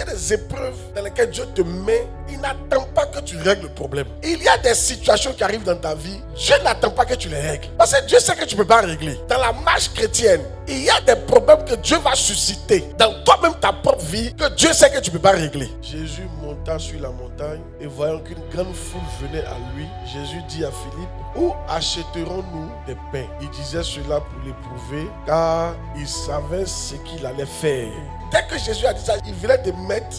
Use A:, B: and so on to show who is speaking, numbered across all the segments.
A: des épreuves dans lesquelles Dieu te met, il n'attend pas que tu règles le problème. Il y a des situations qui arrivent dans ta vie, Dieu n'attend pas que tu les règles. Parce que Dieu sait que tu ne peux pas régler. Dans la marche chrétienne, il y a des problèmes que Dieu va susciter dans toi-même, ta propre vie, que Dieu sait que tu ne peux pas régler. Jésus monta sur la montagne et voyant qu'une grande foule venait à lui, Jésus dit à Philippe, où achèterons-nous des pains? Il disait cela pour l'éprouver, car il savait ce qu'il allait faire. Dès que Jésus a dit ça, il venait de mettre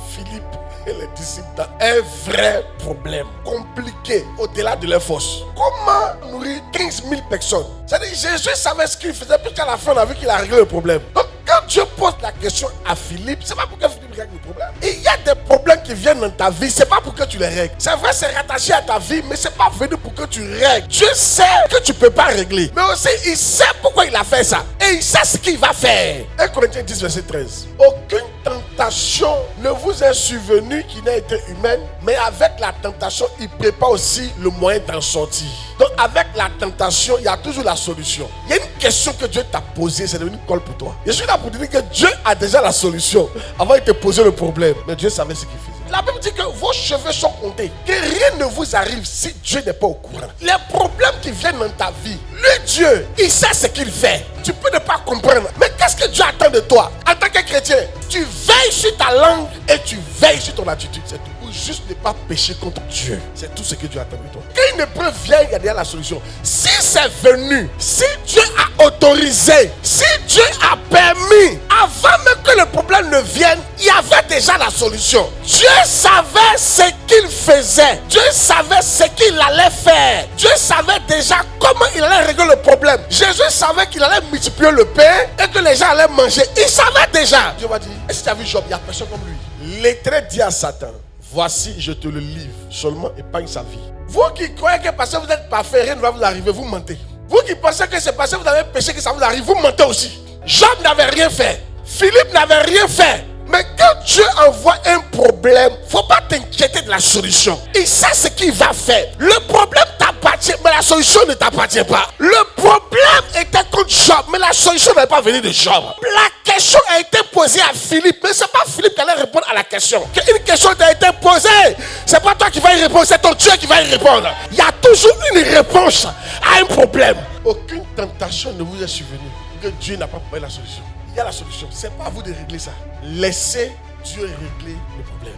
A: Philippe et les disciples dans un vrai problème compliqué au-delà de leur force. Comment nourrir 15 000 personnes? C'est-à-dire Jésus savait ce qu'il faisait, puisqu'à la fin on a vu qu'il a réglé le problème. Donc quand Dieu pose la question à Philippe, c'est pas pour que Philippe règle le problème. Il y a des problèmes qui viennent dans ta vie, c'est pas pour que tu les règles. C'est vrai, c'est rattaché à ta vie, mais c'est pas venu pour que tu règles. Dieu sait que tu peux pas régler, mais aussi il sait pourquoi il a fait ça. Et il sait ce qu'il va faire. 1 Corinthiens 10, verset 13. Aucune tentation ne vous est survenue qui n'a été humaine, mais avec la tentation, il prépare aussi le moyen d'en sortir. Donc avec la tentation, il y a toujours la solution. Il y a une question que Dieu t'a posée, c'est devenu une colle pour toi. Je suis là pour te dire que Dieu a déjà la solution avant de te poser le problème. Mais Dieu savait ce qu'il faisait. La Bible dit que vos cheveux sont comptés, que rien ne vous arrive si Dieu n'est pas au courant. Les problèmes qui viennent dans ta vie, le Dieu, il sait ce qu'il fait. Tu peux ne pas comprendre, mais qu'est-ce que Dieu attend de toi en tant que chrétien? Tu veilles sur ta langue et tu veilles sur ton attitude, c'est tout. Ou juste ne pas pécher contre Dieu, c'est tout ce que Dieu attend de toi. Quand une épreuve vient, il y a déjà la solution. Si c'est venu, si Dieu a autorisé, si Dieu a permis, avant même que le problème ne vienne, il y avait déjà la solution. Dieu savait ce qu'il faisait. Dieu savait ce qu'il allait faire. Dieu savait déjà comment il allait régler le problème. Jésus savait qu'il allait multiplier le pain et que les gens allaient manger. Il savait déjà. Dieu va dire, est-ce que tu as vu Job? Il n'y a personne comme lui. L'Éternel dit à Satan, voici, je te le livre, seulement épargne sa vie. Vous qui croyez que parce que vous êtes parfait, rien ne va vous arriver, vous mentez. Vous qui pensez que c'est parce que vous avez péché que ça vous arrive, vous mentez aussi. Job n'avait rien fait. Philippe n'avait rien fait. Mais quand Dieu envoie un problème, il ne faut pas t'inquiéter de la solution. Il sait ce qu'il va faire. Le problème t'appartient, mais la solution ne t'appartient pas. Le problème était contre Job, mais la solution n'est pas venue de Job. La question a été posée à Philippe, mais ce n'est pas Philippe qui allait répondre à la question. Une question t'a été posée, ce n'est pas toi qui vas y répondre, c'est ton Dieu qui va y répondre. Il y a toujours une réponse à un problème. Aucune tentation ne vous est survenue que Dieu n'a pas trouvé la solution. Il y a la solution. Ce n'est pas à vous de régler ça. Laissez Dieu régler le problème.